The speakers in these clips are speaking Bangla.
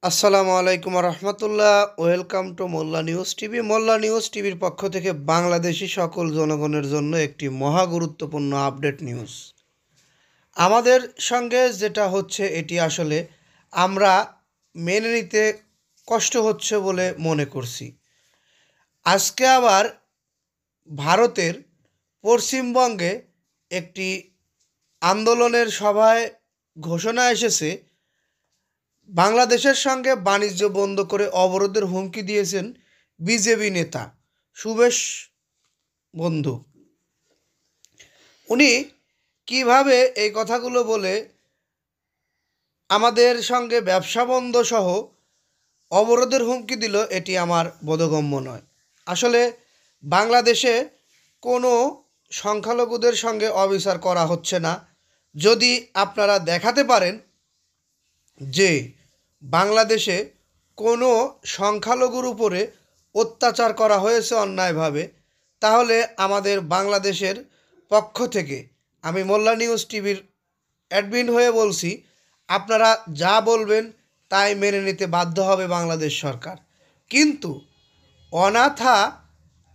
আসসালামু আলাইকুম রহমতুল্লাহ। Welcome to Molla news TV. Molla news টিভির পক্ষ থেকে বাংলাদেশি সকল জনগণের জন্য একটি মহা গুরুত্বপূর্ণ আপডেট নিউজ। আমাদের সঙ্গে যেটা হচ্ছে এটি আসলে আমরা মেনে নিতে কষ্ট হচ্ছে বলে মনে করছি। আজকে আবার ভারতের পশ্চিমবঙ্গে একটি আন্দোলনের সভায় ঘোষণা এসেছে, বাংলাদেশের সঙ্গে বাণিজ্য বন্ধ করে অবরোধের হুমকি দিয়েছেন বিজেপি নেতা সুবেশ বন্ধু। উনি কিভাবে এই কথাগুলো বলে আমাদের সঙ্গে ব্যবসা বন্ধ সহ অবরোধের হুমকি দিল, এটি আমার বোধগম্য নয়। আসলে বাংলাদেশে কোনো সংখ্যালঘুদের সঙ্গে অবিচার করা হচ্ছে না। যদি আপনারা দেখাতে পারেন যে বাংলাদেশে কোনো সংখ্যালঘুর উপরে অত্যাচার করা হয়েছে অন্যায়ভাবে, তাহলে আমাদের বাংলাদেশের পক্ষ থেকে আমি মোল্লা নিউজ টিভির অ্যাডমিন হয়ে বলছি, আপনারা যা বলবেন তাই মেনে নিতে বাধ্য হবে বাংলাদেশ সরকার। কিন্তু অনাথা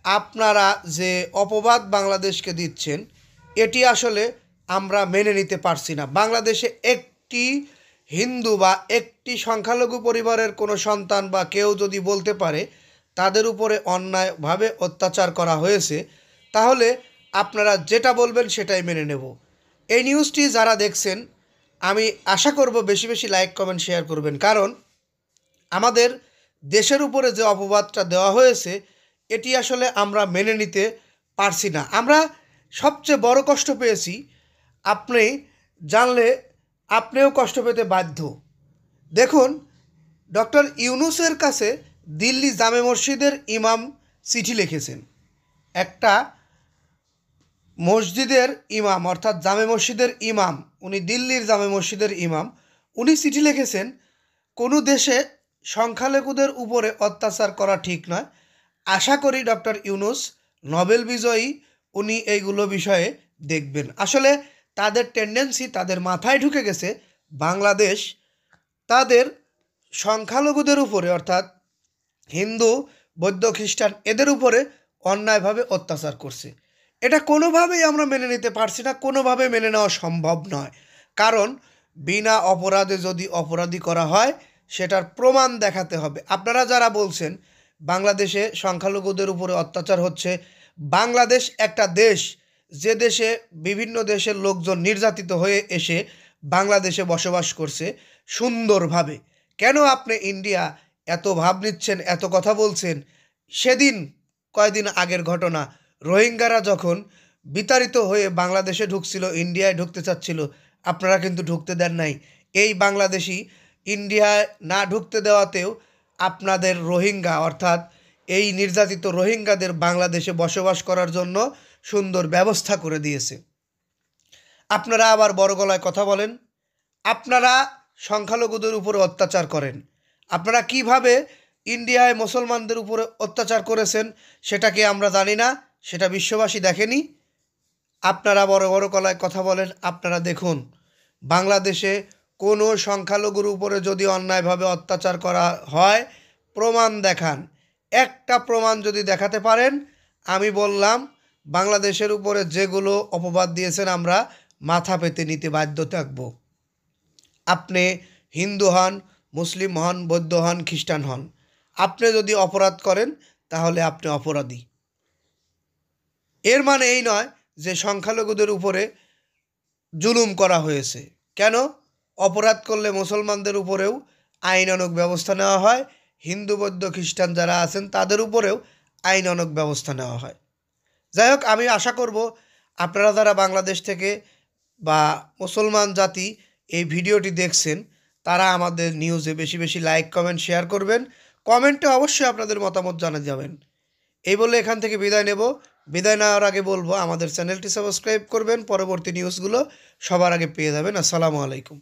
আপনারা যে অপবাদ বাংলাদেশকে দিচ্ছেন, এটি আসলে আমরা মেনে নিতে পারছি না। বাংলাদেশে একটি হিন্দু বা একটি সংখ্যালঘু পরিবারের কোনো সন্তান বা কেউ যদি বলতে পারে তাদের উপরে অন্যায়ভাবে অত্যাচার করা হয়েছে, তাহলে আপনারা যেটা বলবেন সেটাই মেনে নেব। এই নিউজটি যারা দেখছেন, আমি আশা করব বেশি বেশি লাইক কমেন্ট শেয়ার করবেন, কারণ আমাদের দেশের উপরে যে অপবাদটা দেওয়া হয়েছে এটি আসলে আমরা মেনে নিতে পারছি না। আমরা সবচেয়ে বড় কষ্ট পেয়েছি, আপনি জানলে আপনিও কষ্ট পেতে বাধ্য। দেখুন, ডক্টর ইউনূসের কাছে দিল্লি জামে মসজিদের ইমাম চিঠি লিখেছেন। একটা মসজিদের ইমাম, অর্থাৎ জামে মসজিদের ইমাম, উনি দিল্লির জামে মসজিদের ইমাম, উনি চিঠি লিখেছেন কোনো দেশে সংখ্যালঘুদের উপরে অত্যাচার করা ঠিক নয়। আশা করি ডক্টর ইউনূস নোবেল বিজয়ী, উনি এইগুলো বিষয়ে দেখবেন। আসলে তাদের টেন্ডেন্সি, তাদের মাথায় ঢুকে গেছে বাংলাদেশ তাদের সংখ্যালঘুদের উপরে, অর্থাৎ হিন্দু, বৌদ্ধ, খ্রিস্টান, এদের উপরে অন্যায়ভাবে অত্যাচার করছে। এটা কোনোভাবেই আমরা মেনে নিতে পারছি না, কোনোভাবে মেনে নেওয়া সম্ভব নয়। কারণ বিনা অপরাধে যদি অপরাধী করা হয় সেটার প্রমাণ দেখাতে হবে। আপনারা যারা বলছেন বাংলাদেশে সংখ্যালঘুদের উপরে অত্যাচার হচ্ছে, বাংলাদেশ একটা দেশ, যে দেশে বিভিন্ন দেশের লোকজন নির্যাতিত হয়ে এসে বাংলাদেশে বসবাস করছে সুন্দরভাবে। কেন আপনি ইন্ডিয়া এত ভাব নিচ্ছেন, এত কথা বলছেন? সেদিন কয়দিন আগের ঘটনা, রোহিঙ্গারা যখন বিতাড়িত হয়ে বাংলাদেশে ঢুকছিল, ইন্ডিয়ায় ঢুকতে চাচ্ছিল, আপনারা কিন্তু ঢুকতে দেন নাই। এই বাংলাদেশি ইন্ডিয়ায় না ঢুকতে দেওয়াতেও আপনাদের রোহিঙ্গা, অর্থাৎ এই নির্যাতিত রোহিঙ্গাদের বাংলাদেশে বসবাস করার জন্য সুন্দর ব্যবস্থা করে দিয়েছে। আপনারা আবার বড় গলায় কথা বলেন, আপনারা সংখ্যালঘুদের উপরে অত্যাচার করেন। আপনারা কিভাবে ইন্ডিয়ায় মুসলমানদের উপরে অত্যাচার করেছেন সেটাকে আমরা জানি না, সেটা বিশ্ববাসী দেখেনি। আপনারা বড় বড় গলায় কথা বলেন। আপনারা দেখুন, বাংলাদেশে কোনো সংখ্যালঘুর উপরে যদি অন্যায়ভাবে অত্যাচার করা হয়, প্রমাণ দেখান। একটা প্রমাণ যদি দেখাতে পারেন, আমি বললাম বাংলাদেশের উপরে যেগুলো অপবাদ দিয়েছেন আমরা মাথা পেতে নিতে বাধ্য থাকব। আপনি হিন্দু হন, মুসলিম হন, বৌদ্ধ হন, খ্রিস্টান হন, আপনি যদি অপরাধ করেন তাহলে আপনি অপরাধী। এর মানে এই নয় যে সংখ্যালঘুদের উপরে জুলুম করা হয়েছে। কেন? অপরাধ করলে মুসলমানদের উপরেও আইনানুগ ব্যবস্থা নেওয়া হয়, হিন্দু, বৌদ্ধ, খ্রিস্টান যারা আছেন তাদের উপরেও আইনানুগ ব্যবস্থা নেওয়া হয়। যাই হোক, আমি আশা করব আপনারা যারা বাংলাদেশ থেকে বা মুসলমান জাতি এই ভিডিওটি দেখছেন, তারা আমাদের নিউজে বেশি বেশি লাইক কমেন্ট শেয়ার করবেন। কমেন্টে অবশ্যই আপনাদের মতামত জানা যাবেন। এই বলে এখান থেকে বিদায় নেব। বিদায় নেওয়ার আগে বলবো আমাদের চ্যানেলটি সাবস্ক্রাইব করবেন, পরবর্তী নিউজগুলো সবার আগে পেয়ে যাবেন। আসসালামু আলাইকুম।